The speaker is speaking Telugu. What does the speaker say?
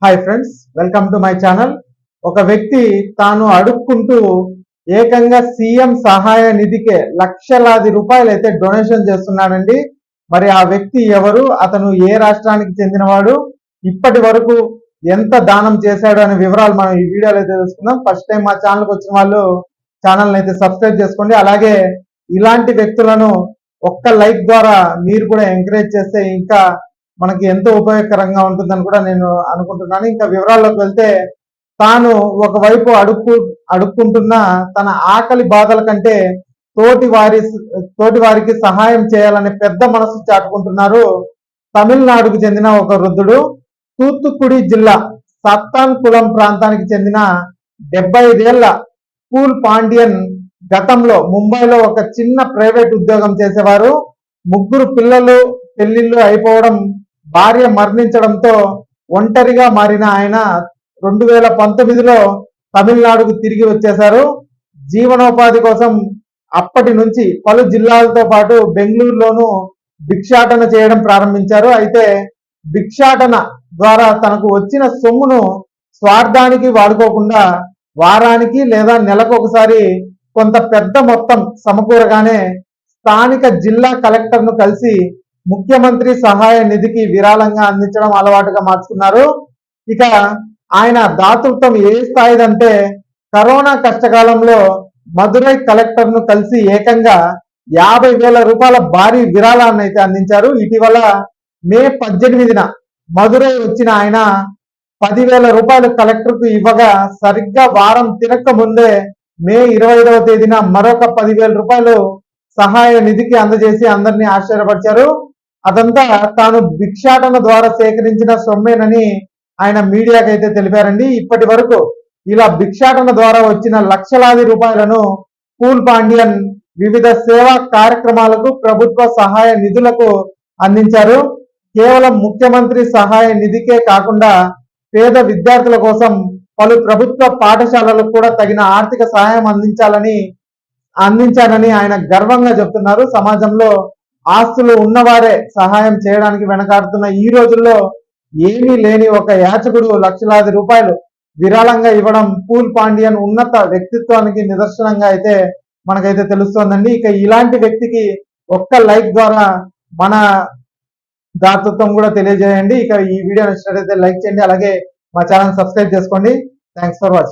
Hi friends, welcome to my channel. ఒక వ్యక్తి తాను అడుక్కుంటూ ఏకంగా సీఎం సహాయ నిధికే లక్షలాది రూపాయలు అయితే డొనేషన్ చేస్తున్నాడండి. మరి ఆ వ్యక్తి ఎవరు, అతను ఏ రాష్ట్రానికి చెందినవాడు, ఇప్పటి వరకు ఎంత దానం చేశాడు అనే వివరాలు మనం ఈ వీడియోలో అయితే తెలుసుకుందాం. ఫస్ట్ టైం మా ఛానల్కి వచ్చిన వాళ్ళు ఛానల్ని అయితే సబ్స్క్రైబ్ చేసుకోండి. అలాగే ఇలాంటి వ్యక్తులను ఒక్క లైక్ ద్వారా మీరు కూడా ఎంకరేజ్ చేస్తే ఇంకా మనకి ఎంతో ఉపయోగకరంగా ఉంటుందని కూడా నేను అనుకుంటున్నాను. ఇంకా వివరాల్లోకి వెళ్తే, తాను ఒకవైపు అడుక్కుంటున్న తన ఆకలి బాధల కంటే తోటి వారికి సహాయం చేయాలనే పెద్ద మనసు చాటుకుంటున్నారు తమిళనాడుకు చెందిన ఒక వృద్ధుడు. తూత్తుకుడి జిల్లా సత్తాన్కుళం ప్రాంతానికి చెందిన 75 ఏళ్ల పూల్ పాండ్యన్ గతంలో ముంబైలో ఒక చిన్న ప్రైవేట్ ఉద్యోగం చేసేవారు. 3 పిల్లలు పెళ్లిళ్ళు అయిపోవడం, భార్య మరణించడంతో ఒంటరిగా మారిన ఆయన 2019లో తమిళనాడుకు తిరిగి వచ్చేశారు. జీవనోపాధి కోసం అప్పటి నుంచి పలు జిల్లాలతో పాటు బెంగళూరులోనూ భిక్షాటన చేయడం ప్రారంభించారు. అయితే భిక్షాటన ద్వారా తనకు వచ్చిన సొమ్మును స్వార్థానికి వాడుకోకుండా వారానికి లేదా నెలకు ఒకసారి కొంత పెద్ద మొత్తం సమకూరగానే స్థానిక జిల్లా కలెక్టర్ను కలిసి ముఖ్యమంత్రి సహాయ నిధికి విరాళంగా అందించడం అలవాటుగా మార్చుకున్నారు. ఇక ఆయన దాతృత్వం ఏ స్థాయిదంటే, కరోనా కష్టకాలంలో మదురై కలెక్టర్ను కలిసి ఏకంగా 50,000 రూపాయల భారీ విరాళాన్ని అయితే అందించారు. ఇటీవల మే 18న మదురై వచ్చిన ఆయన 10,000 రూపాయలు కలెక్టర్కు ఇవ్వగా, సరిగ్గా వారం తిరక్క ముందే మే 25వ తేదీన మరొక 10,000 రూపాయలు సహాయ నిధికి అందజేసి అందరినీ ఆశ్చర్యపరిచారు. అదంతా తాను భిక్షాటన ద్వారా సేకరించిన సొమ్మేనని ఆయన మీడియాకి అయితే తెలిపారండి. ఇప్పటి వరకు ఇలా భిక్షాటన ద్వారా వచ్చిన లక్షలాది రూపాయలను పూల్ పాండ్యన్ వివిధ సేవా కార్యక్రమాలకు, ప్రభుత్వ సహాయ నిధులకు అందించారు. కేవలం ముఖ్యమంత్రి సహాయ నిధికే కాకుండా పేద విద్యార్థుల కోసం పలు ప్రభుత్వ పాఠశాలలకు కూడా తగిన ఆర్థిక సహాయం అందించానని ఆయన గర్వంగా చెప్తున్నారు. సమాజంలో ఆస్తులు ఉన్నవారే సహాయం చేయడానికి వెనకాడుతున్న ఈ రోజుల్లో ఏమీ లేని ఒక యాచకుడు లక్షలాది రూపాయలు విరాళంగా ఇవ్వడం పూల్ పాండ్యన్ ఉన్నత వ్యక్తిత్వానికి నిదర్శనంగా అయితే మనకైతే తెలుస్తోందండి. ఇక ఇలాంటి వ్యక్తికి ఒక్క లైక్ ద్వారా మన దాతృత్వం కూడా తెలియజేయండి. ఇక ఈ వీడియో నచ్చినట్లయితే లైక్ చేయండి, అలాగే మా ఛానల్ సబ్స్క్రైబ్ చేసుకోండి. Thanks for watching.